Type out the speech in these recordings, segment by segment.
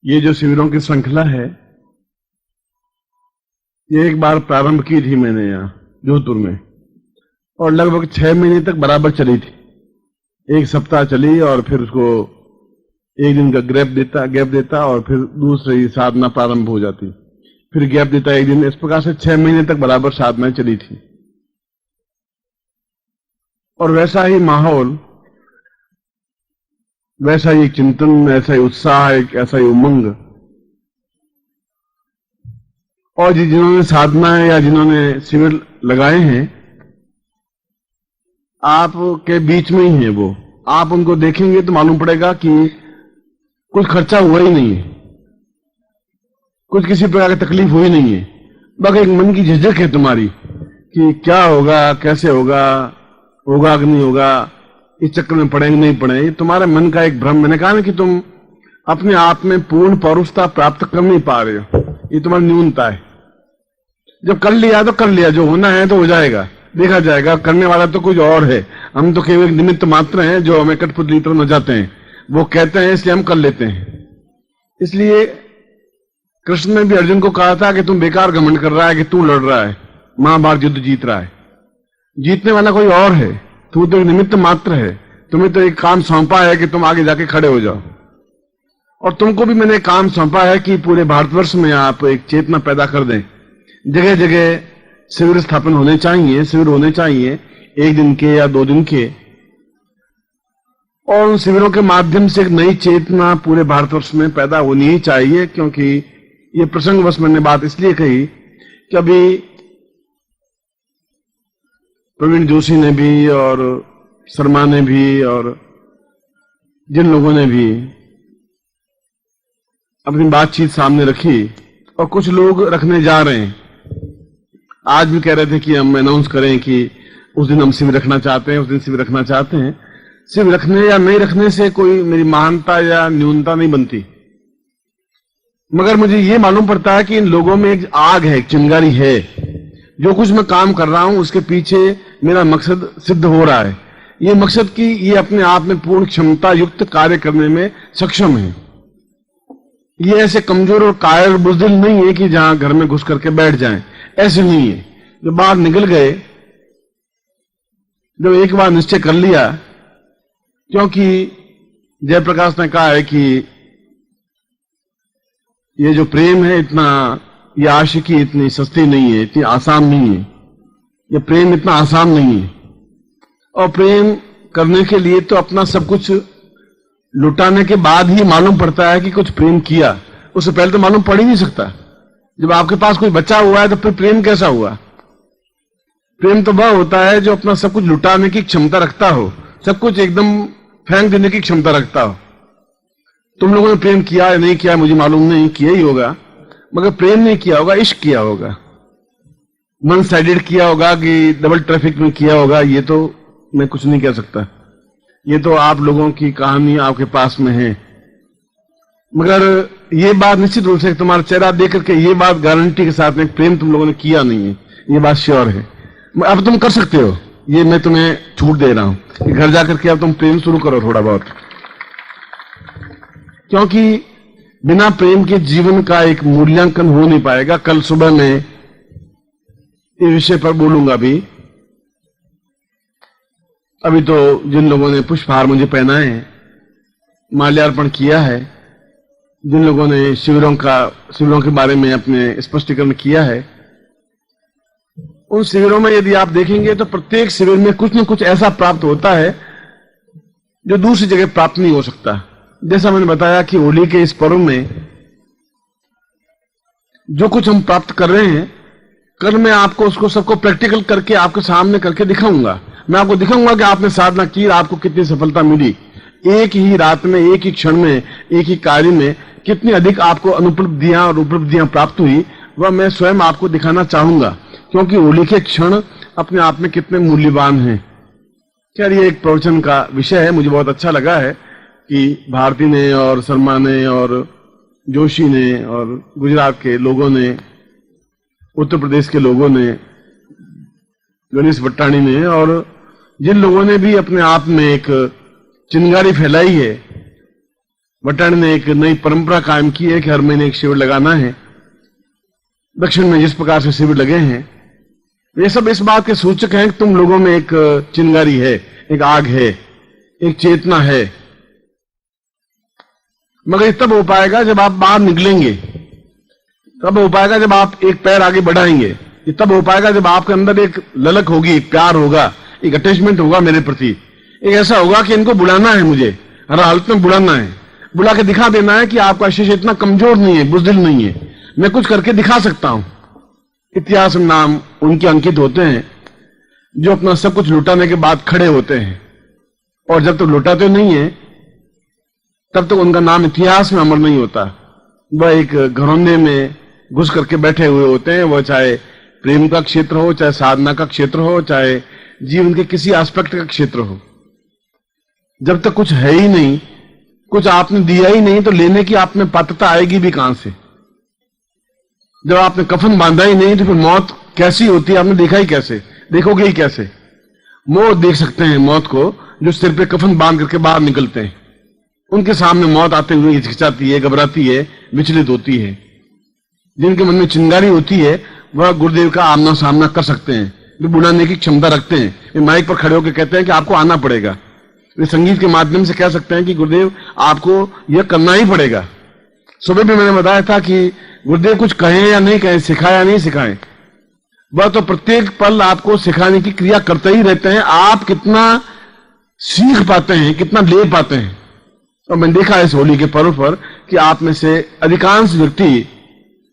ये जो शिविरों की श्रृंखला है, ये एक बार प्रारंभ की थी मैंने यहाँ जोधपुर में, और लगभग 6 महीने तक बराबर चली थी। एक सप्ताह चली और फिर उसको एक दिन का गैप देता और फिर दूसरी साधना प्रारंभ हो जाती, फिर गैप देता एक दिन। इस प्रकार से 6 महीने तक बराबर साधना चली थी। और वैसा ही माहौल, वैसा ही चिंतन, ऐसा ही उत्साह, एक ऐसा ही उमंग। और जिन्होंने साधना या जिन्होंने शिविर लगाए हैं, आपके बीच में ही है वो। आप उनको देखेंगे तो मालूम पड़ेगा कि कुछ खर्चा हुआ ही नहीं है, कुछ किसी प्रकार की तकलीफ हुई नहीं है। बस एक मन की झिझक है तुम्हारी कि क्या होगा, कैसे होगा, होगा कि नहीं होगा, इस चक्कर में पड़ेंगे नहीं पड़े। तुम्हारे मन का एक भ्रम। मैंने कहा ना कि तुम अपने आप में पूर्ण पौरुषता प्राप्त कर नहीं पा रहे हो, ये तुम्हारी न्यूनता है। जब कर लिया तो कर लिया, जो होना है तो हो जाएगा, देखा जाएगा। करने वाला तो कुछ और है, हम तो केवल निमित्त मात्र हैं जो हमें कठपुतली तरह न जाते हैं। वो कहते हैं इसलिए हम कर लेते हैं। इसलिए कृष्ण ने भी अर्जुन को कहा था कि तुम बेकार घमंड कर रहा है कि तू लड़ रहा है, महाभारत युद्ध जीत रहा है। जीतने वाला कोई और है, तू तो एक निमित्त मात्र है। तुम्हें तो एक काम सौंपा है कि तुम आगे जाके खड़े हो जाओ। और तुमको भी मैंने काम सौंपा है कि पूरे भारतवर्ष में आप एक चेतना पैदा कर दें। जगह जगह शिविर स्थापन होने चाहिए, शिविर होने चाहिए, 1 दिन के या 2 दिन के। और उन शिविरों के माध्यम से एक नई चेतना पूरे भारतवर्ष में पैदा होनी ही चाहिए। क्योंकि ये प्रसंगवश मैंने बात इसलिए कही कि अभी प्रवीण जोशी ने भी और शर्मा ने भी और जिन लोगों ने भी अपनी बातचीत सामने रखी, और कुछ लोग रखने जा रहे हैं। आज भी कह रहे थे कि हम अनाउंस करें कि उस दिन हम शिविर रखना चाहते हैं, उस दिन शिविर रखना चाहते हैं। शिविर रखने या नहीं रखने से कोई मेरी महानता या न्यूनता नहीं बनती, मगर मुझे ये मालूम पड़ता है कि इन लोगों में एक आग है, एक चिंगारी है। जो कुछ मैं काम कर रहा हूं उसके पीछे मेरा मकसद सिद्ध हो रहा है। ये मकसद कि ये अपने आप में पूर्ण क्षमता युक्त कार्य करने में सक्षम है। ये ऐसे कमजोर और कायर बुज़दिल नहीं है कि जहां घर में घुस करके बैठ जाएं, ऐसे नहीं है। जो बाहर निकल गए, जब एक बार निश्चय कर लिया, क्योंकि जयप्रकाश ने कहा है कि ये जो प्रेम है इतना, ये आशिकी इतनी सस्ती नहीं है, इतनी आसान नहीं है। ये प्रेम इतना आसान नहीं है। और प्रेम करने के लिए तो अपना सब कुछ लुटाने के बाद ही मालूम पड़ता है कि कुछ प्रेम किया। उससे पहले तो मालूम पड़ ही नहीं सकता। जब आपके पास कोई बच्चा हुआ है तो फिर प्रेम कैसा हुआ? प्रेम तो वह होता है जो अपना सब कुछ लुटाने की क्षमता रखता हो, सब कुछ एकदम फेंक देने की क्षमता रखता हो। तुम लोगों ने प्रेम किया या नहीं किया मुझे मालूम नहीं, किया ही होगा, मगर प्रेम नहीं किया होगा, इश्क किया होगा। वन साइडेड किया होगा कि डबल ट्रैफिक में किया होगा, ये तो मैं कुछ नहीं कह सकता। ये तो आप लोगों की कहानी आपके पास में है। मगर ये बात निश्चित रूप से तुम्हारा चेहरा देख करके ये बात गारंटी के साथ में प्रेम तुम लोगों ने किया नहीं है, ये बात श्योर है। अब तुम कर सकते हो, ये मैं तुम्हें छूट दे रहा हूं कि घर जाकर के अब तुम प्रेम शुरू करो थोड़ा बहुत। क्योंकि बिना प्रेम के जीवन का एक मूल्यांकन हो नहीं पाएगा। कल सुबह मैं इस विषय पर बोलूंगा भी। अभी तो जिन लोगों ने पुष्पहार मुझे पहनाए हैं, माल्यार्पण किया है, जिन लोगों ने शिविरों के बारे में अपने स्पष्टीकरण किया है, उन शिविरों में यदि आप देखेंगे तो प्रत्येक शिविर में कुछ न कुछ ऐसा प्राप्त होता है जो दूसरी जगह प्राप्त नहीं हो सकता। जैसा मैंने बताया कि होली के इस पर्व में जो कुछ हम प्राप्त कर रहे हैं, कल मैं आपको उसको सबको प्रैक्टिकल करके आपके सामने करके दिखाऊंगा। मैं आपको दिखाऊंगा कि आपने साधना की, आपको कितनी सफलता मिली। एक ही रात में, एक ही क्षण में, एक ही कार्य में कितनी अधिक आपको अनुपलब्धियां और उपलब्धियां प्राप्त हुई, वह मैं स्वयं आपको दिखाना चाहूंगा। क्योंकि होली के क्षण अपने आप में कितने मूल्यवान हैं। खैर, ये एक प्रवचन का विषय है। मुझे बहुत अच्छा लगा है कि भारती ने और शर्मा ने और जोशी ने और गुजरात के लोगों ने, उत्तर प्रदेश के लोगों ने, गणेश भट्टाणी ने, और जिन लोगों ने भी अपने आप में एक चिंगारी फैलाई है, वटाणी ने एक नई परंपरा कायम की है कि हर महीने एक शिविर लगाना है। दक्षिण में जिस प्रकार से शिविर लगे हैं, ये सब इस बात के सूचक हैं कि तुम लोगों में एक चिंगारी है, एक आग है, एक चेतना है। मगर ये तब हो पाएगा जब आप बाहर निकलेंगे, तब हो पाएगा जब आप एक पैर आगे बढ़ाएंगे, ये तब हो पाएगा जब आपके अंदर एक ललक होगी, प्यार होगा, एक अटैचमेंट होगा मेरे प्रति। एक ऐसा होगा कि इनको बुलाना है, मुझे हर हालत में बुलाना है, बुला के दिखा देना है कि आपका शिष्य इतना कमजोर नहीं है, बुज़दिल नहीं है, मैं कुछ करके दिखा सकता हूं। इतिहास में नाम उनके अंकित होते हैं जो अपना सब कुछ लुटाने के बाद खड़े होते हैं, और जब तक लुटाते नहीं है तब तक उनका नाम इतिहास में अमर नहीं होता। वह एक घरौंदे में घुस करके बैठे हुए होते हैं, वह चाहे प्रेम का क्षेत्र हो, चाहे साधना का क्षेत्र हो, चाहे जीवन के किसी एस्पेक्ट का क्षेत्र हो। जब तक कुछ है ही नहीं, कुछ आपने दिया ही नहीं, तो लेने की आप में पात्रता आएगी भी कहां से? जब आपने कफन बांधा ही नहीं तो फिर मौत कैसी होती है आपने देखा ही कैसे, देखोगे ही कैसे? मौत देख सकते हैं मौत को जो सिर पे कफन बांध करके बाहर निकलते हैं, उनके सामने मौत आते हुए हिचकिचाती है, घबराती है, विचलित होती है। जिनके मन में चिंगारी होती है वह गुरुदेव का आमना सामना कर सकते हैं, वे बुलाने की क्षमता रखते हैं। वे माइक पर खड़े होकर कहते हैं कि आपको आना पड़ेगा। वे संगीत के माध्यम से कह सकते हैं कि गुरुदेव आपको यह करना ही पड़ेगा। सुबह भी मैंने बताया था कि गुरुदेव कुछ कहें या नहीं कहें, सिखाएं या नहीं सिखाएं, वह तो प्रत्येक पल आपको सिखाने की क्रिया करते ही रहते हैं। आप कितना सीख पाते हैं, कितना ले पाते हैं। और मैंने देखा इस होली के पर्व पर कि आप में से अधिकांश व्यक्ति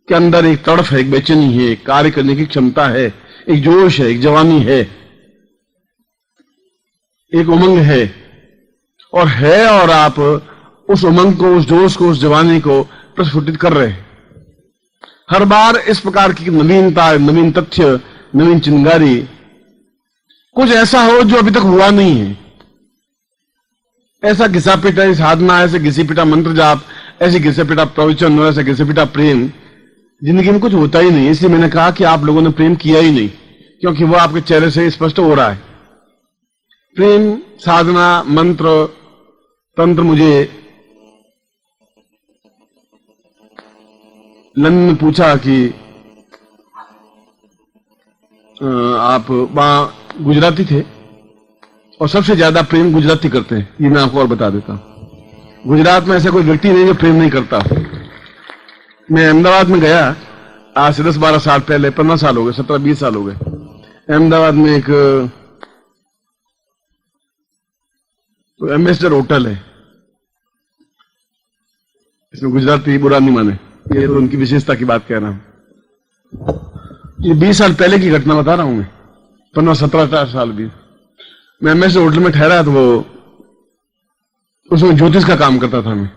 के अंदर एक तड़फ है, एक बेचैनी है, एक कार्य करने की क्षमता है, एक जोश है, एक जवानी है, एक उमंग है, और आप उस उमंग को, उस जोश को, उस जवानी को प्रस्फुटित कर रहे हैं। हर बार इस प्रकार की नवीनता, नवीन तथ्य, नवीन चिंगारी, कुछ ऐसा हो जो अभी तक हुआ नहीं है। ऐसा घिसा पिटा साधना, ऐसे घिसी पिटा मंत्र जाप, ऐसे घिसा पिटा प्रवचन और ऐसे घिसा पिटा प्रेम जिंदगी में कुछ होता ही नहीं। इसलिए मैंने कहा कि आप लोगों ने प्रेम किया ही नहीं, क्योंकि वो आपके चेहरे से स्पष्ट हो रहा है। प्रेम, साधना, मंत्र, तंत्र मुझे लंदन में पूछा कि आप वहां गुजराती थे और सबसे ज्यादा प्रेम गुजराती करते हैं, ये मैं आपको और बता देता हूं। गुजरात में ऐसा कोई व्यक्ति नहीं जो प्रेम नहीं करता। मैं अहमदाबाद में गया आज से 10-12 साल पहले, 15 साल हो गए, 17-20 साल हो गए। अहमदाबाद में एक तो एम्बेसडर होटल है, इसमें गुजराती बुरा नहीं माने, ये तो उनकी विशेषता की बात कह रहा हूं। ये 20 साल पहले की घटना बता रहा हूं मैं, 15-17 साल भी। मैं एम्बेसडर होटल में ठहरा तो वो उसमें ज्योतिष का काम करता था मैं।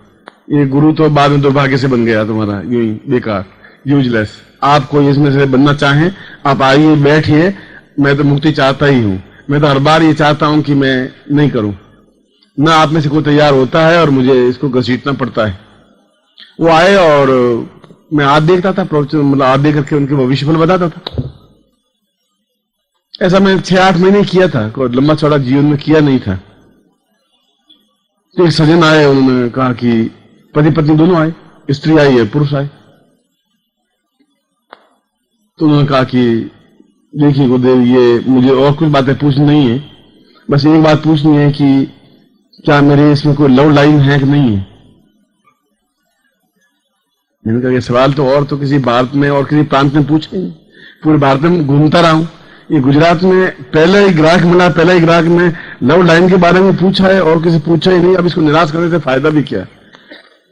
ये गुरु तो बाद में दुर्भाग्य से बन गया तुम्हारा, यूं ही बेकार, यूजलेस। आप कोई इसमें से बनना चाहें आप आइए, बैठिए, मैं तो मुक्ति चाहता ही हूं। मैं तो हर बार ये चाहता हूं कि मैं नहीं करूं, ना आप में से कोई तैयार होता है और मुझे इसको घसीटना पड़ता है। वो आए और मैं हाथ देखता था, मतलब हाथ देख करके उनके भविष्यफल बताता था। ऐसा मैं 6-8 महीने किया था, कोई लंबा चौड़ा जीवन में किया नहीं था। तो एक सज्जन आए, उन्होंने कहा कि पति पत्नी दोनों आए, स्त्री आई है, पुरुष आए। तो उन्होंने कहा कि देखिए गुरुदेव, ये मुझे और कुछ बातें पूछनी नहीं है, बस एक बात पूछनी है कि क्या मेरे इसमें कोई लव लाइन है कि नहीं है। मैंने कहा ये सवाल तो और तो किसी भारत में और किसी प्रांत में पूछे नहीं, पूरे भारत में घूमता रहा हूं, ये गुजरात में पहला ही ग्राहक मिला, पहला ही ग्राहक में लव लाइन के बारे में पूछा है और किसी पूछा ही नहीं। अब इसको निराश करने से फायदा भी क्या?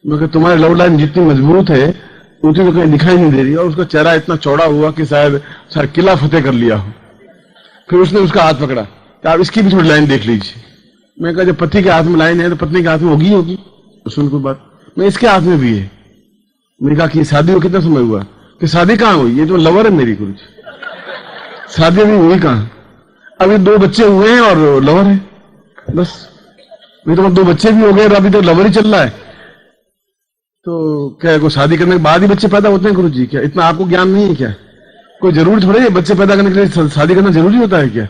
मैं कहा तुम्हारी लव लाइन जितनी मजबूत है उतनी तो कहीं दिखाई नहीं दे रही, और उसका चेहरा इतना चौड़ा हुआ कि शायद किला फतेह कर लिया हो। फिर उसने उसका हाथ पकड़ा कि आप इसकी भी थोड़ी लाइन देख लीजिए। मैं कहा जब पति के हाथ में लाइन है तो पत्नी के हाथ में होगी। सुन कोई बात, मैं इसके हाथ में भी है। मैंने कहा कि शादी को कितना समय हुआ? कि शादी कहाँ हुई, ये तो लवर है मेरी, कुछ शादी अभी हुई कहाँ, अभी 2 बच्चे हुए हैं और लवर है बस। अभी तो 2 बच्चे भी हो गए और अभी तो लवर ही चल रहा है। तो क्या कोई शादी करने के बाद ही बच्चे पैदा होते हैं गुरु जी? क्या इतना आपको ज्ञान नहीं है क्या? कोई जरूरी थोड़ी है बच्चे पैदा करने के लिए शादी करना जरूरी होता है क्या?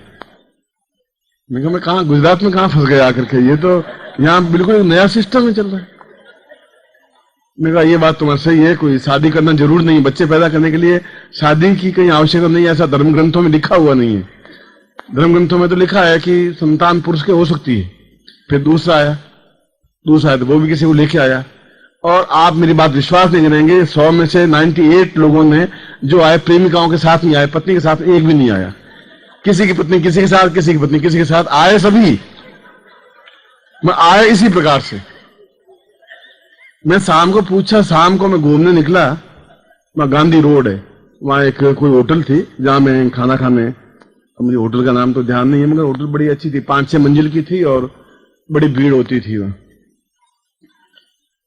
मैं कहा मैं कहाँ गुजरात में कहाँ फंस गया आकर के, ये तो यहाँ बिल्कुल नया सिस्टम में चल रहा है। मैंने कहा ये बात तुम्हारी सही है, कोई शादी करना जरूर नहीं, बच्चे पैदा करने के लिए शादी की कहीं आवश्यकता नहीं है, ऐसा धर्म ग्रंथों में लिखा हुआ नहीं है। धर्म ग्रंथों में तो लिखा है कि संतान पुरुष के हो सकती है। फिर दूसरा आया तो वो भी किसी को लेके आया, और आप मेरी बात विश्वास नहीं करेंगे, 100 में से 98 लोगों ने जो आए प्रेमिकाओं के साथ नहीं आए, पत्नी के साथ एक भी नहीं आया। किसी की पत्नी किसी के साथ, किसी की पत्नी किसी के साथ, आए सभी। मैं आया इसी प्रकार से। मैं शाम को पूछा, शाम को मैं घूमने निकला, वहां गांधी रोड है, वहां एक कोई होटल थी जहां मैं खाना खाने, मुझे होटल का नाम तो ध्यान नहीं है, मगर होटल बड़ी अच्छी थी, 5-6 मंजिल की थी और बड़ी भीड़ होती थी वहां।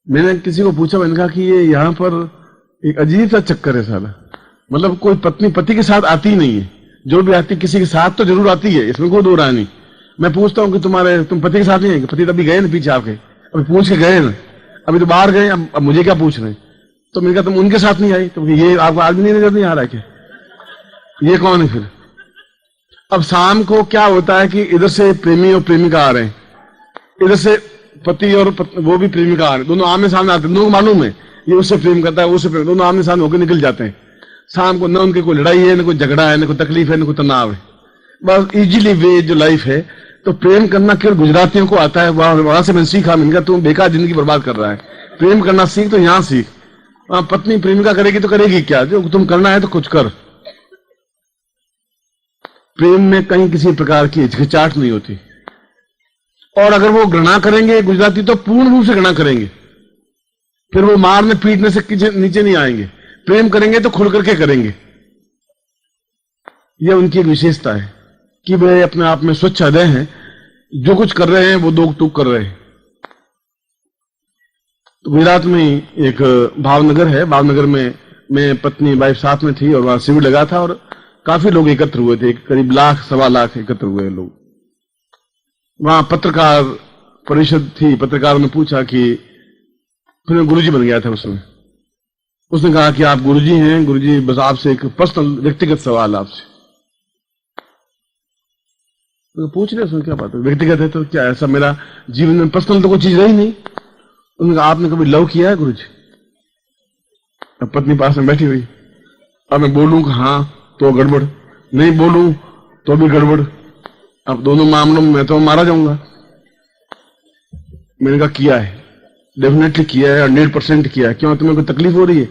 मैंने किसी को पूछा, मैंने कहा कि ये यहाँ पर एक अजीब सा चक्कर है साला, मतलब कोई पत्नी पति के साथ आती ही नहीं है, जो भी आती किसी के साथ तो जरूर आती है, इसमें कोई दो राय नहीं। मैं पूछता हूँ कि तुम पति के साथ नहीं है? पति तो अभी गए ना पीछे आपके, अभी पूछ के गए ना, अभी तो बाहर गए, अब मुझे क्या पूछ रहे हैं? तो मैंने कहा तुम उनके साथ नहीं आई, तो ये आपको आदमी नहीं नजर नहीं आ रहा है क्या? ये कौन है फिर? अब शाम को क्या होता है कि इधर से प्रेमी और प्रेमिका आ रहे हैं, इधर से पति और वो भी प्रेमिका आ रहे हैं, दोनों आमने सामने आते हैं, दोनों को मालूम है ये उससे प्रेम करता है, उससे प्रेम, दोनों आमने सामने होकर निकल जाते हैं। शाम को न उनकी कोई लड़ाई है, न कोई झगड़ा है, न कोई तकलीफ है, न कोई तनाव है, बस इजीली वे जो लाइफ है। तो प्रेम करना केवल गुजरातियों को आता है, वहां से मैंने सीखा। मैंने कहा तुम बेकार जिंदगी बर्बाद कर रहा है, प्रेम करना सीख तो यहां सीख। पत्नी प्रेमिका करेगी तो करेगी क्या, जो तुम करना है तो कुछ कर। प्रेम में कहीं किसी प्रकार की हिचकिचाहट नहीं होती, और अगर वो घृणा करेंगे गुजराती तो पूर्ण रूप से घृणा करेंगे, फिर वो मारने पीटने से नीचे नहीं आएंगे। प्रेम करेंगे तो खुल करके करेंगे। यह उनकी एक विशेषता है कि वे अपने आप में स्वच्छ हृदय हैं, जो कुछ कर रहे हैं वो दो टूक कर रहे हैं। तो गुजरात में एक भावनगर है, भावनगर में मैं पत्नी वाइफ साथ में थी, और वहां शिविर लगा था और काफी लोग एकत्र हुए थे, करीब 1.25 लाख एकत्र हुए लोग। वहां पत्रकार परिषद थी, पत्रकारों ने पूछा कि, फिर मैं गुरुजी बन गया था उसमें। उसने कहा कि आप गुरुजी हैं, गुरुजी बस आपसे एक पर्सनल व्यक्तिगत सवाल आपसे। तो पूछ रहे उसमें क्या बात है, व्यक्तिगत है तो क्या, ऐसा मेरा जीवन में पर्सनल तो कोई चीज रही नहीं। उन्होंने कहा आपने कभी लव किया है गुरुजी? अब पत्नी पास में बैठी हुई, अब मैं बोलूं कि हाँ तो गड़बड़, नहीं बोलूं तो भी गड़बड़, अब दोनों मामलों में मैं तो मारा जाऊंगा। मैंने कहा किया है, डेफिनेटली किया है, 100% किया है। क्यों, तुम्हें कोई तकलीफ हो रही है?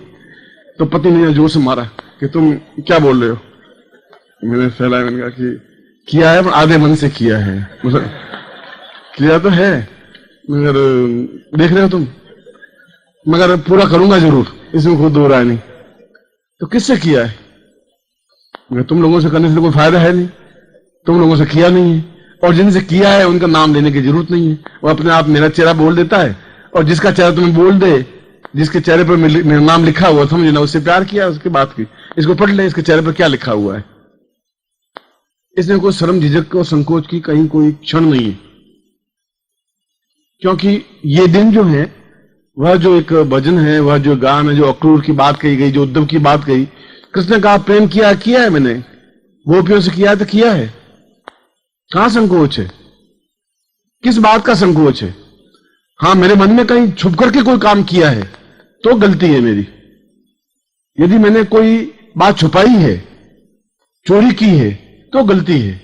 तो पति ने जोर से मारा कि तुम क्या बोल रहे हो? मैंने फैलाया, मैंने कहा कि किया है, पर आधे मन से किया है, मतलब किया तो है मगर देख रहे हो तुम, मगर पूरा करूंगा जरूर, इसमें कोई दो राय नहीं। तो किससे किया है? मगर तुम लोगों से करने से कोई फायदा है नहीं, तुम लोगों से किया नहीं है, और जिनसे किया है उनका नाम लेने की जरूरत नहीं है। वो अपने आप मेरा चेहरा बोल देता है, और जिसका चेहरा तुम्हें बोल दे, जिसके चेहरे पर मेरा नाम लिखा हुआ, समझना उससे प्यार किया, उसकी बात की। इसको पढ़ ले, इसके चेहरे पर क्या लिखा हुआ है। इसमें कोई शर्म झिझक और संकोच की कहीं कोई क्षण नहीं है, क्योंकि ये दिन जो है, वह जो एक भजन है, वह जो गान है, जो अक्रूर की बात कही गई, जो उद्धव की बात कही, कृष्ण का प्रेम किया है मैंने, गोपियों से किया है तो किया है। कहां संकोच है, किस बात का संकोच है? हाँ, मेरे मन में कहीं छुप करके कोई काम किया है तो गलती है मेरी। यदि मैंने कोई बात छुपाई है, चोरी की है, तो गलती है।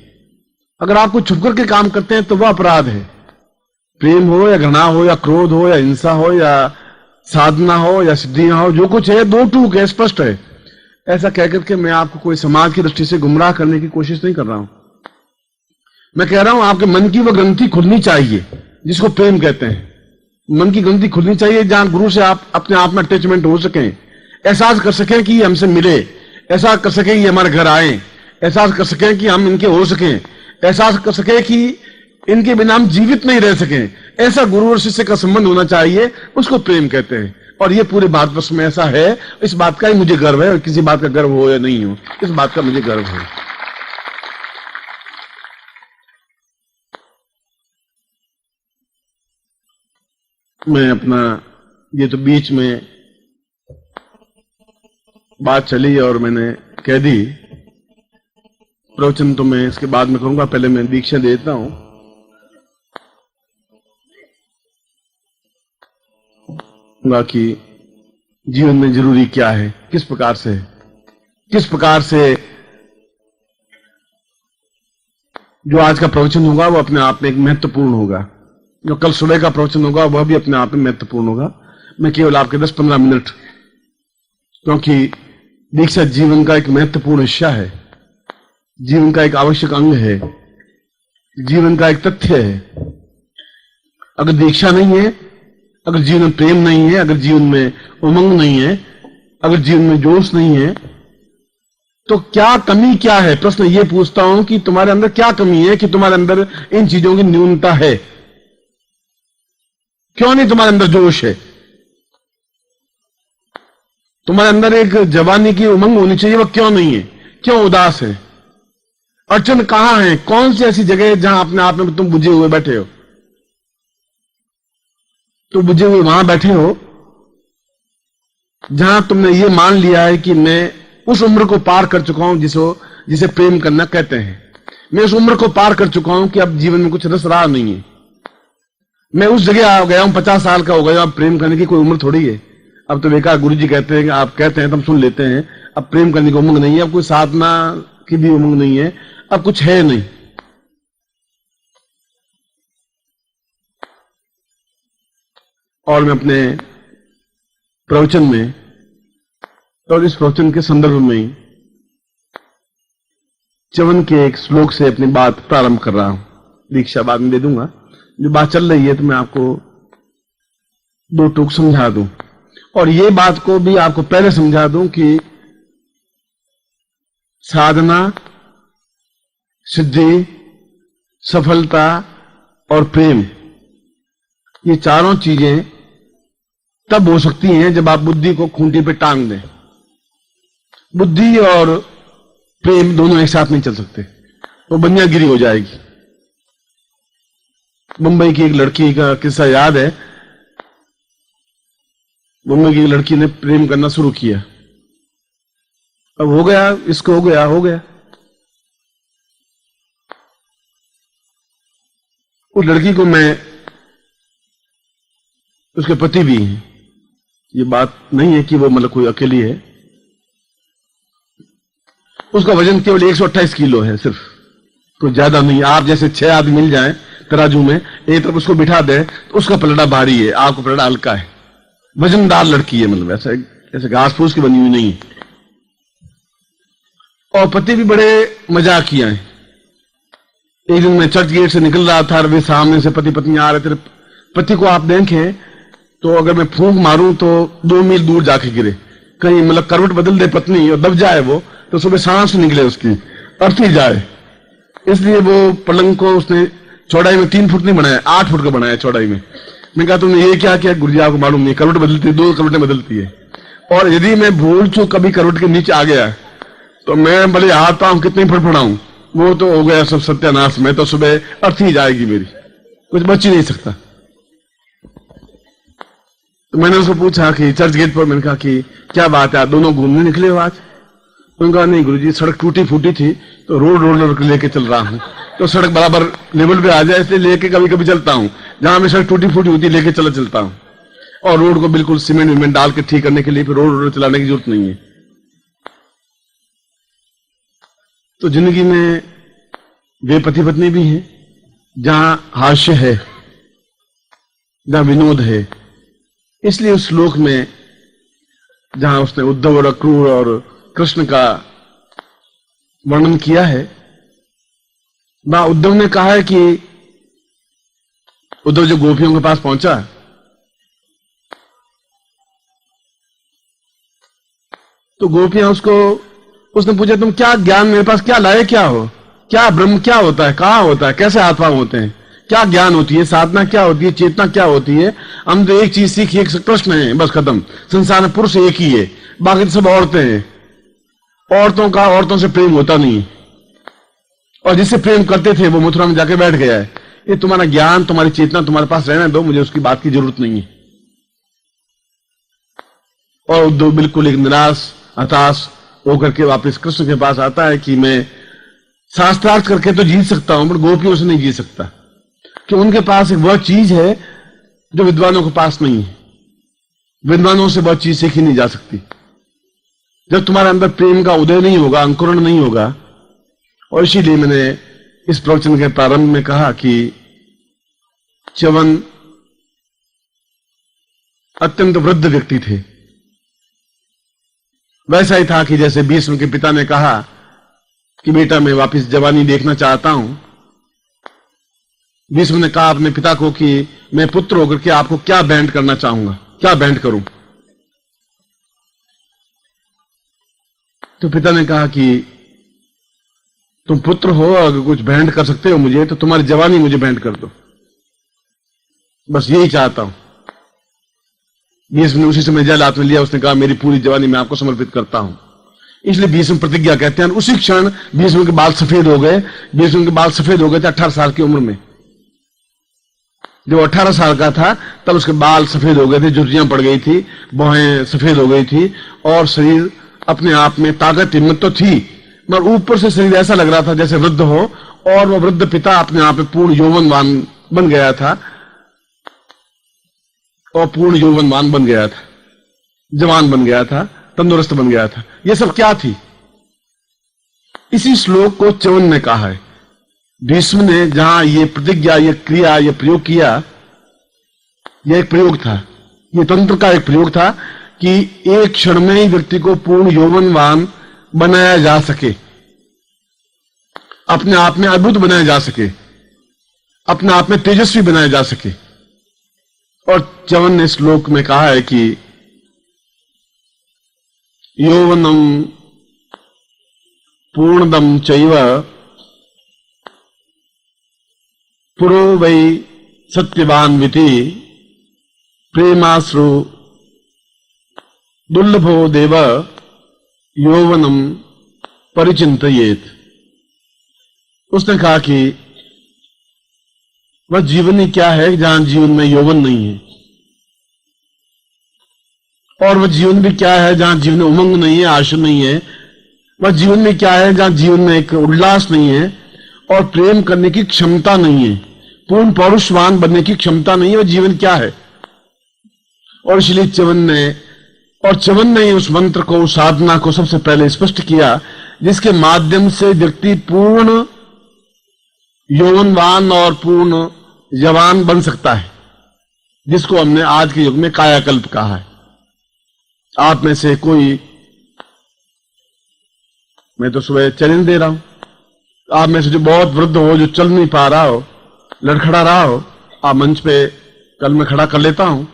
अगर आप कुछ छुप करके काम करते हैं तो वह अपराध है। प्रेम हो या घृणा हो या क्रोध हो या हिंसा हो या साधना हो या सिद्धियां हो, जो कुछ है दो टूक है, स्पष्ट है। ऐसा कहकर के मैं आपको कोई समाज की दृष्टि से गुमराह करने की कोशिश नहीं कर रहा हूं। मैं कह रहा हूं आपके मन की वह ग्रंथि खुलनी चाहिए जिसको प्रेम कहते हैं। मन की ग्रंथि खुलनी चाहिए जहां गुरु से आप अपने आप में अटैचमेंट हो सकें, एहसास कर सकें कि ये हमसे मिले, एहसास कर सकें कि हमारे घर आए, एहसास कर सकें कि हम इनके हो सकें, एहसास कर सकें कि इनके बिना हम जीवित नहीं रह सकें। ऐसा गुरु और शिष्य का संबंध होना चाहिए, उसको प्रेम कहते हैं। और ये पूरे भारतवर्ष में ऐसा है। इस बात का ही मुझे गर्व है, और किसी बात का गर्व हो या नहीं हो, इस बात का मुझे गर्व है। मैं अपना, ये तो बीच में बात चली और मैंने कह दी, प्रवचन तो मैं इसके बाद में करूंगा, पहले मैं दीक्षा देता हूं। बाकी जीवन में जरूरी क्या है, किस प्रकार से जो आज का प्रवचन होगा वो अपने आप में एक महत्वपूर्ण होगा, जो कल सुबह का प्रवचन होगा वह भी अपने आप में महत्वपूर्ण होगा। मैं केवल आपके 10-15 मिनट, क्योंकि दीक्षा जीवन का एक महत्वपूर्ण हिस्सा है, जीवन का एक आवश्यक अंग है, जीवन का एक तथ्य है। अगर दीक्षा नहीं है, अगर जीवन में प्रेम नहीं है, अगर जीवन में उमंग नहीं है, अगर जीवन में जोश नहीं है, तो क्या कमी क्या है? प्रश्न ये पूछता हूं कि तुम्हारे अंदर क्या कमी है कि तुम्हारे अंदर इन चीजों की न्यूनता है? क्यों नहीं तुम्हारे अंदर जोश है? तुम्हारे अंदर एक जवानी की उमंग होनी चाहिए, वह क्यों नहीं है? क्यों उदास है? अड़चन कहां है? कौन सी ऐसी जगह है जहां अपने आप में तुम बुझे हुए बैठे हो? तो बुझे हुए वहां बैठे हो जहां तुमने ये मान लिया है कि मैं उस उम्र को पार कर चुका हूं जिसे प्रेम करना कहते हैं। मैं उस उम्र को पार कर चुका हूं कि अब जीवन में कुछ रस रहा नहीं है। मैं उस जगह आ गया हूं, 50 साल का हो गया, अब प्रेम करने की कोई उम्र थोड़ी है। अब तो बेकार गुरु जी कहते हैं कि आप कहते हैं तो हम सुन लेते हैं, अब प्रेम करने की उमंग नहीं है, अब कोई साधना की भी उमंग नहीं है, अब कुछ है नहीं। और मैं अपने प्रवचन में और इस प्रवचन के संदर्भ में च्यवन के एक श्लोक से अपनी बात प्रारंभ कर रहा हूं। दीक्षा बाद में दे दूंगा। जो बात चल रही है तो मैं आपको दो टूक समझा दूं, और ये बात को भी आपको पहले समझा दूं कि साधना, सिद्धि, सफलता और प्रेम, ये चारों चीजें तब हो सकती हैं जब आप बुद्धि को खूंटी पे टांग दें। बुद्धि और प्रेम दोनों एक साथ नहीं चल सकते, वो बनियागिरी हो जाएगी। मुंबई की एक लड़की का किस्सा याद है। मुंबई की एक लड़की ने प्रेम करना शुरू किया, अब हो गया, इसको हो गया। उस लड़की को मैं, उसके पति भी हैं, ये बात नहीं है कि वो मतलब कोई अकेली है। उसका वजन केवल 128 किलो है, सिर्फ, कोई ज्यादा नहीं। आप जैसे 6 आदमी मिल जाएं तराजू में, एक तरफ उसको बिठा दे तो उसका पलड़ा भारी है, आपका पलड़ा हल्का है। वजनदार लड़की है, मतलब ऐसे घास फूस की बनी हुई नहीं है। और पति भी बड़े मजाकिया हैं। एक दिन मैं चर्च गेट से निकल रहा था, वे सामने से पति पत्नी आ रहे थे। पति को आप देखें तो अगर मैं फूंक मारूं तो 2 मील दूर जाके गिरे, कहीं मतलब करवट बदल दे पत्नी और दब जाए वो, तो सुबह सांस निकले उसकी, अर्थी जाए। इसलिए वो पलंग को उसने चौड़ाई में 3 फुट नहीं बनाया, 8 फुट का बनाया चौड़ाई में। मैं कहा तुमने ये क्या किया? गुरुजी आपको मालूम नहीं, करवट बदलती है, 2 करवटें बदलती है। और यदि मैं भूल चूक कभी करवट के नीचे आ गया तो मैं भले हाथ पांव कितनी फड़फड़ाऊं, वो तो हो गया सब सत्यानाश। में तो सुबह अर्थी जाएगी मेरी, कुछ बच ही नहीं सकता। तो मैंने उसको पूछा कि चर्च गेट पर, मैंने कहा कि क्या बात है, आप दोनों घूमने निकले हो आज? उन्होंने कहा नहीं गुरुजी, सड़क टूटी फूटी थी तो रोड रोलर लेके चल रहा हूं, तो सड़क बराबर लेवल पे आ जाए इसलिए लेके कभी कभी चलता हूं। जहां में सड़क टूटी फूटी होती लेके चलता हूं, और रोड को बिल्कुल सीमेंट विमेंट डाल के ठीक करने के लिए फिर रोड रोलर चलाने की जरूरत नहीं है। तो जिंदगी में वे पति पत्नी भी हैं जहां हास्य है, जहां विनोद है। इसलिए उस श्लोक में जहां उसने उद्धव और अक्रूर और कृष्ण का वर्णन किया है, वहां उद्धव ने कहा है कि उद्धव जो गोपियों के पास पहुंचा तो गोपियां उसने पूछा तुम क्या ज्ञान मेरे पास क्या लाए, क्या हो, क्या ब्रह्म क्या होता है, कहां होता है, कैसे हाथ पांव होते हैं, क्या ज्ञान होती है, साधना क्या होती है, चेतना क्या होती है? हम तो एक चीज सीखी, एक कृष्ण है, बस खत्म। संसार में पुरुष एक ही है, बाकी तो सब औरतें हैं। औरतों से प्रेम होता नहीं, और जिससे प्रेम करते थे वो मथुरा में जाके बैठ गया है। ये तुम्हारा ज्ञान, तुम्हारी चेतना तुम्हारे पास रहने दो, मुझे उसकी बात की जरूरत नहीं है। और उद्धव बिल्कुल एक निराश हताश होकर के वापस कृष्ण के पास आता है कि मैं शास्त्रार्थ करके तो जीत सकता हूं, पर गोपियों से नहीं जीत सकता, कि उनके पास एक वह चीज है जो विद्वानों के पास नहीं है। विद्वानों से बहुत चीज सीखी नहीं जा सकती। जब तुम्हारे अंदर प्रेम का उदय नहीं होगा, अंकुरण नहीं होगा। और इसीलिए मैंने इस प्रवचन के प्रारंभ में कहा कि च्यवन अत्यंत वृद्ध व्यक्ति थे। वैसा ही था कि जैसे भीष्म के पिता ने कहा कि बेटा मैं वापस जवानी देखना चाहता हूं। भीष्म ने कहा अपने पिता को कि मैं पुत्र होकर के आपको क्या बैंड करना चाहूंगा, क्या बैंड करूं। तो पिता ने कहा कि तुम पुत्र हो, अगर कुछ बैंड कर सकते हो मुझे तो तुम्हारी जवानी मुझे बैंड कर दो, बस यही चाहता हूं। भीष्म ने उसी समय जल हाथ में लिया, उसने कहा मेरी पूरी जवानी मैं आपको समर्पित करता हूं। इसलिए भीष्म प्रतिज्ञा कहते हैं। उसी क्षण भीष्म के बाल सफेद हो गए। भीष्म के बाल सफेद हो गए थे 18 साल की उम्र में। जब 18 साल का था तब उसके बाल सफेद हो गए थे, झुर्रियां पड़ गई थी, भौहें सफेद हो गई थी और शरीर अपने आप में ताकत हिम्मत तो थी, मगर ऊपर से शरीर ऐसा लग रहा था जैसे वृद्ध हो। और वह वृद्ध पिता अपने आप में पूर्ण यौवनवान बन गया था और पूर्ण यौवनवान बन गया था, जवान बन गया था, तंदुरुस्त बन गया था। यह सब क्या थी? इसी श्लोक को च्यवन ने कहा है। भीष्म ने जहां ये प्रतिज्ञा, ये क्रिया, ये प्रयोग किया, यह एक प्रयोग था, यह तंत्र का एक प्रयोग था कि एक क्षण में ही व्यक्ति को पूर्ण यौवनवान बनाया जा सके, अपने आप में अद्भुत बनाया जा सके, अपने आप में तेजस्वी बनाया जा सके। और च्यवन ने श्लोक में कहा है कि यौवनम पूर्णदम चैव पुरो वै सत्यवान्विति प्रेमाश्रु दुर्लभो देव यौवनम परिचिंतयेत। उसने कहा कि वह जीवन ही क्या है जहां जीवन में यौवन नहीं है, और वह जीवन भी क्या है जहां जीवन में उमंग नहीं है, आशा नहीं है। वह जीवन में क्या है जहां जीवन में एक उल्लास नहीं है और प्रेम करने की क्षमता नहीं है, पूर्ण पौरुषवान बनने की क्षमता नहीं है। वह जीवन क्या है? और इसलिए च्यवन ने उस मंत्र को, उस साधना को सबसे पहले स्पष्ट किया जिसके माध्यम से व्यक्ति पूर्ण यौवनवान और पूर्ण जवान बन सकता है, जिसको हमने आज के युग में कायाकल्प कहा है। आप में से कोई, मैं तो सुबह चैलेंज दे रहा हूं, आप में से जो बहुत वृद्ध हो, जो चल नहीं पा रहा हो, लड़खड़ा रहा हो, आप मंच पे कल मैं खड़ा कर लेता हूं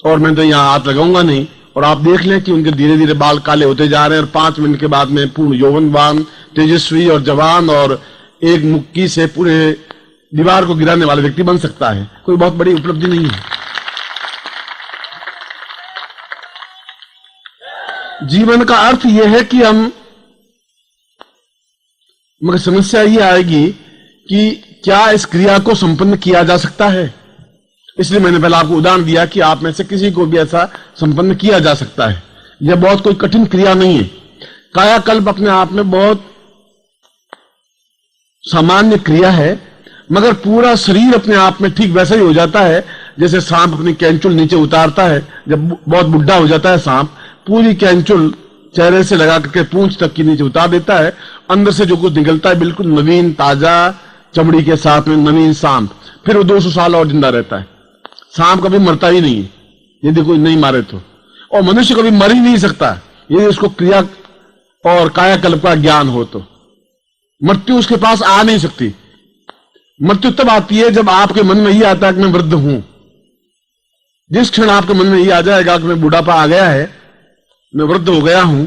और मैं तो यहां हाथ लगाऊंगा नहीं, और आप देख लें कि उनके धीरे धीरे बाल काले होते जा रहे हैं और 5 मिनट के बाद में पूर्ण यौवनवान, तेजस्वी और जवान और एक मुक्की से पूरे दीवार को गिराने वाला व्यक्ति बन सकता है। कोई बहुत बड़ी उपलब्धि नहीं है। जीवन का अर्थ यह है कि मगर समस्या यह आएगी कि क्या इस क्रिया को संपन्न किया जा सकता है। इसलिए मैंने पहले आपको उदाहरण दिया कि आप में से किसी को भी ऐसा संपन्न किया जा सकता है। यह बहुत कोई कठिन क्रिया नहीं है। कायाकल्प अपने आप में बहुत सामान्य क्रिया है, मगर पूरा शरीर अपने आप में ठीक वैसा ही हो जाता है जैसे सांप अपनी कैंचुल नीचे उतारता है। जब बहुत बुढ़ा हो जाता है सांप, पूरी कैंचुल चेहरे से लगा करके पूंछ तक की नीचे उतार देता है। अंदर से जो कुछ निकलता है बिल्कुल नवीन, ताजा चमड़ी के साथ में नवीन सांप। फिर वो 200 साल और जिंदा रहता है। सांप कभी मरता ही नहीं है यदि कोई नहीं मारे तो, और मनुष्य कभी मर ही नहीं सकता यदि उसको क्रिया और कायाकल्प का ज्ञान हो तो। मृत्यु उसके पास आ नहीं सकती। मृत्यु तब आती है जब आपके मन में ये आता है कि मैं वृद्ध हूं। जिस क्षण आपके मन में ये आ जाएगा कि मैं बुढ़ापा आ गया है, मैं वृद्ध हो गया हूं,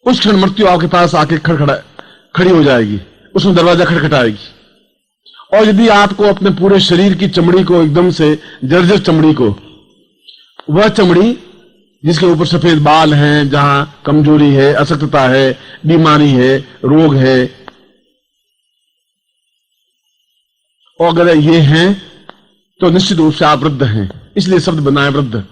उस क्षण मृत्यु आपके पास आके खड़ी हो जाएगी, उसमें दरवाजा खटखटाएगी। और यदि आपको अपने पूरे शरीर की चमड़ी को एकदम से जर्जर चमड़ी को, वह चमड़ी जिसके ऊपर सफेद बाल हैं, जहां कमजोरी है, अशक्तता है, बीमारी है, रोग है, और अगर ये हैं तो निश्चित रूप से आप वृद्ध हैं। इसलिए शब्द बना है वृद्ध।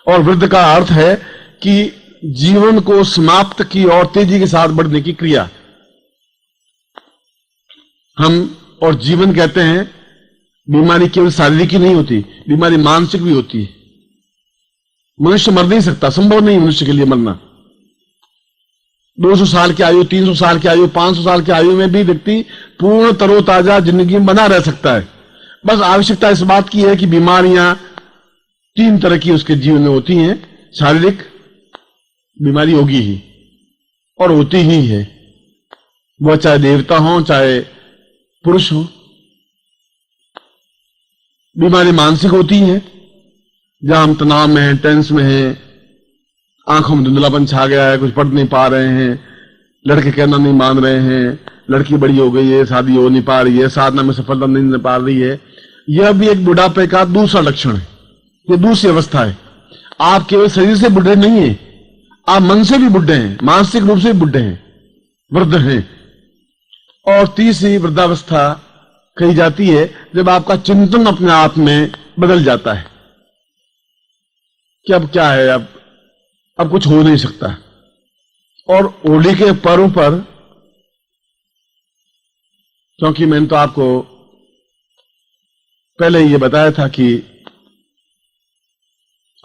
और वृद्ध का अर्थ है कि जीवन को समाप्त की और तेजी के साथ बढ़ने की क्रिया। हम और जीवन कहते हैं बीमारी केवल शारीरिक ही नहीं होती, बीमारी मानसिक भी होती है। मनुष्य मर नहीं सकता, संभव नहीं मनुष्य के लिए मरना। 200 साल की आयु, 300 साल की आयु, 500 साल की आयु में भी व्यक्ति पूर्ण तरोताजा जिंदगी में बना रह सकता है। बस आवश्यकता इस बात की है कि बीमारियां 3 तरह की उसके जीवन में होती हैं। शारीरिक बीमारी होगी ही और होती ही है, वह चाहे देवता हो चाहे पुरुष हो। बीमारी मानसिक होती है, जहां हम तनाव में हैं, टेंस में हैं, आंखों में धुंधलापन छा गया है, कुछ पढ़ नहीं पा रहे हैं, लड़के कहना नहीं मान रहे हैं, लड़की बड़ी हो गई है, शादी हो नहीं पा रही है, साधना में सफलता नहीं मिल पा रही है। यह भी एक बुढ़ापे का दूसरा लक्षण है, यह दूसरी अवस्था है। आप केवल शरीर से बुढ़े नहीं है, आप मन से भी बुढ़े हैं, मानसिक रूप से भी बुढ़े हैं, वृद्ध हैं। और तीसरी वृद्धावस्था कही जाती है जब आपका चिंतन अपने आप में बदल जाता है कि अब क्या है, अब कुछ हो नहीं सकता। और होली के पर्व पर, क्योंकि मैंने तो आपको पहले ये बताया था कि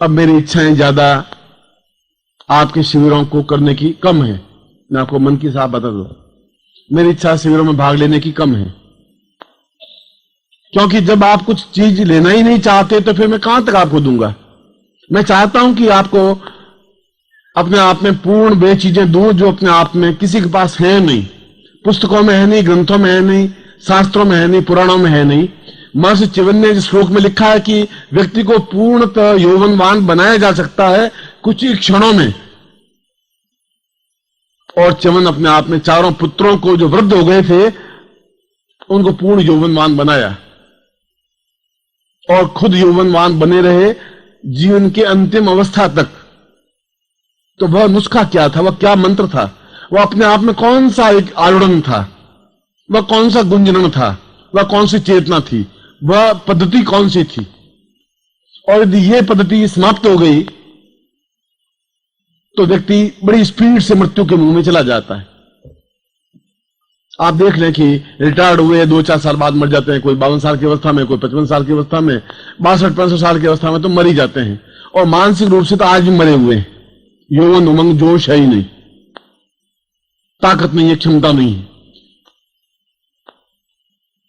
अब मेरी इच्छाएं ज्यादा आपके शिविरों को करने की कम है। मैं आपको मन की साफ बता दूं, मेरी इच्छा शिविरों में भाग लेने की कम है, क्योंकि जब आप कुछ चीज लेना ही नहीं चाहते तो फिर मैं कहां तक आपको दूंगा। मैं चाहता हूं कि आपको अपने आप में पूर्ण वे चीजें दूं जो अपने आप में किसी के पास है नहीं, पुस्तकों में है नहीं, ग्रंथों में है नहीं, शास्त्रों में है नहीं, पुराणों में है नहीं। महर्षि च्यवन ने इस श्लोक में लिखा है कि व्यक्ति को पूर्णतः यौवनवान बनाया जा सकता है कुछ ही क्षणों में। और च्यवन अपने आप में 4 पुत्रों को जो वृद्ध हो गए थे उनको पूर्ण यौवनवान बनाया और खुद यौवनवान बने रहे जीवन के अंतिम अवस्था तक। तो वह नुस्खा क्या था, वह क्या मंत्र था, वह अपने आप में कौन सा एक आलोड़न था, वह कौन सा गुंजन था, वह कौन सी चेतना थी, वह पद्धति कौन सी थी। और यदि यह पद्धति समाप्त हो गई तो व्यक्ति बड़ी स्पीड से मृत्यु के मुंह में चला जाता है। आप देख लें कि रिटायर्ड हुए 2-4 साल बाद मर जाते हैं, कोई 52 साल की अवस्था में, कोई 55 साल की अवस्था में, 62-65 साल की अवस्था में तो मर ही जाते हैं। और मानसिक रूप से तो आज भी मरे हुए हैं, यौवन उमंग जोश है ही नहीं, ताकत नहीं है, क्षमता नहीं है।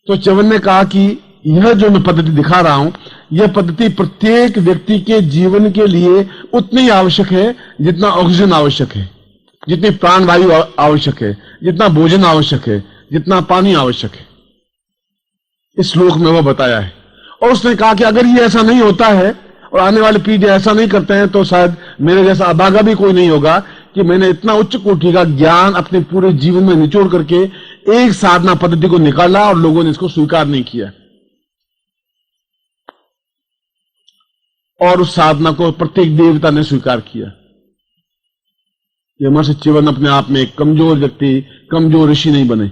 तो च्यवन ने कहा कि यह जो मैं पद्धति दिखा रहा हूं, यह पद्धति प्रत्येक व्यक्ति के जीवन के लिए उतनी ही आवश्यक है जितना ऑक्सीजन आवश्यक है, जितनी प्राणवायु आवश्यक है, जितना भोजन आवश्यक है, जितना पानी आवश्यक है। इस श्लोक में वह बताया है। और उसने कहा कि अगर ये ऐसा नहीं होता है और आने वाली पीढ़ी ऐसा नहीं करते हैं तो शायद मेरे जैसा अभागा भी कोई नहीं होगा कि मैंने इतना उच्च कोटि का ज्ञान अपने पूरे जीवन में निचोड़ करके एक साधना पद्धति को निकाला और लोगों ने इसको स्वीकार नहीं किया। और उस साधना को प्रत्येक देवता ने स्वीकार किया। यह महर्षि च्यवन अपने आप में एक कमजोर व्यक्ति, कमजोर ऋषि नहीं बने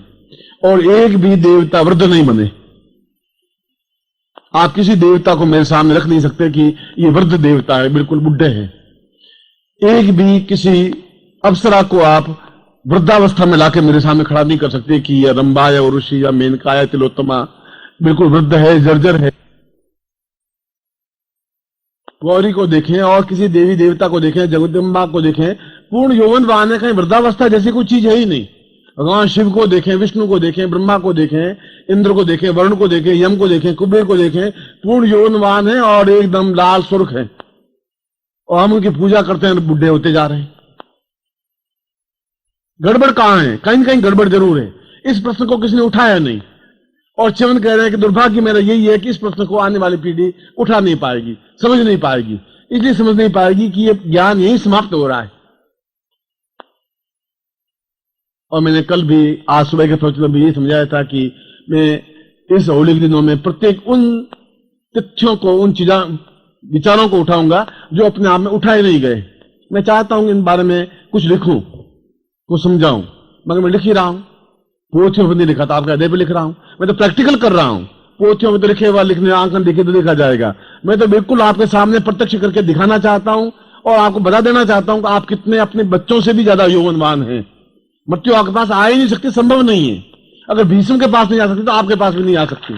और एक भी देवता वृद्ध नहीं बने। आप किसी देवता को मेरे सामने रख नहीं सकते कि ये वृद्ध देवता है, बिल्कुल बुढ़े हैं। एक भी किसी अप्सरा को आप वृद्धावस्था में लाके मेरे सामने खड़ा नहीं कर सकते कि यह रंभा या उर्वशी या मेनका या तिलोत्तमा बिल्कुल वृद्ध है, जर्जर है। गौरी को देखें और किसी देवी देवता को देखें, जगदम्बा को देखें, पूर्ण यौवनवान है, कहीं वृद्धावस्था जैसी कोई चीज है ही नहीं। भगवान शिव को देखें, विष्णु को देखें, ब्रह्मा को देखें, इंद्र को देखें, वरुण को देखें, यम को देखें, कुबेर को देखें, पूर्ण यौवनवान है और एकदम लाल सुर्ख है। और हम उनकी पूजा करते हैं, बुढ़े होते जा रहे हैं। गड़बड़ कहां है? कहीं कहीं गड़बड़ जरूर है। इस प्रश्न को किसी ने उठाया नहीं। और च्यवन कह रहे हैं कि दुर्भाग्य मेरा यही है कि इस प्रश्न को आने वाली पीढ़ी उठा नहीं पाएगी, समझ नहीं पाएगी। इसलिए समझ नहीं पाएगी कि ये ज्ञान यही समाप्त हो रहा है। और मैंने कल भी, आज सुबह के प्रवचन में भी यही समझाया था कि मैं इस होली के दिनों में प्रत्येक उन तथ्यों को, उन विचारों को उठाऊंगा जो अपने आप में उठाए नहीं गए। मैं चाहता हूं इन बारे में कुछ लिखूं, कुछ समझाऊं, मगर मैं लिख ही रहा हूं। पोथियों पर नहीं लिखा था, आपके हृदय पर लिख रहा हूं। मैं तो प्रैक्टिकल कर रहा हूं। पोथियों में तो लिखे हुआ, लिखने आंकन दिखे तो देखा जाएगा। मैं तो बिल्कुल आपके सामने प्रत्यक्ष करके दिखाना चाहता हूं और आपको बता देना चाहता हूं कि आप कितने अपने बच्चों से भी ज्यादा यौवनवान हैं। मृत्यु आपके पास आ ही नहीं सकती, संभव नहीं है। अगर भीष्म के पास नहीं आ सकती तो आपके पास भी नहीं आ सकती।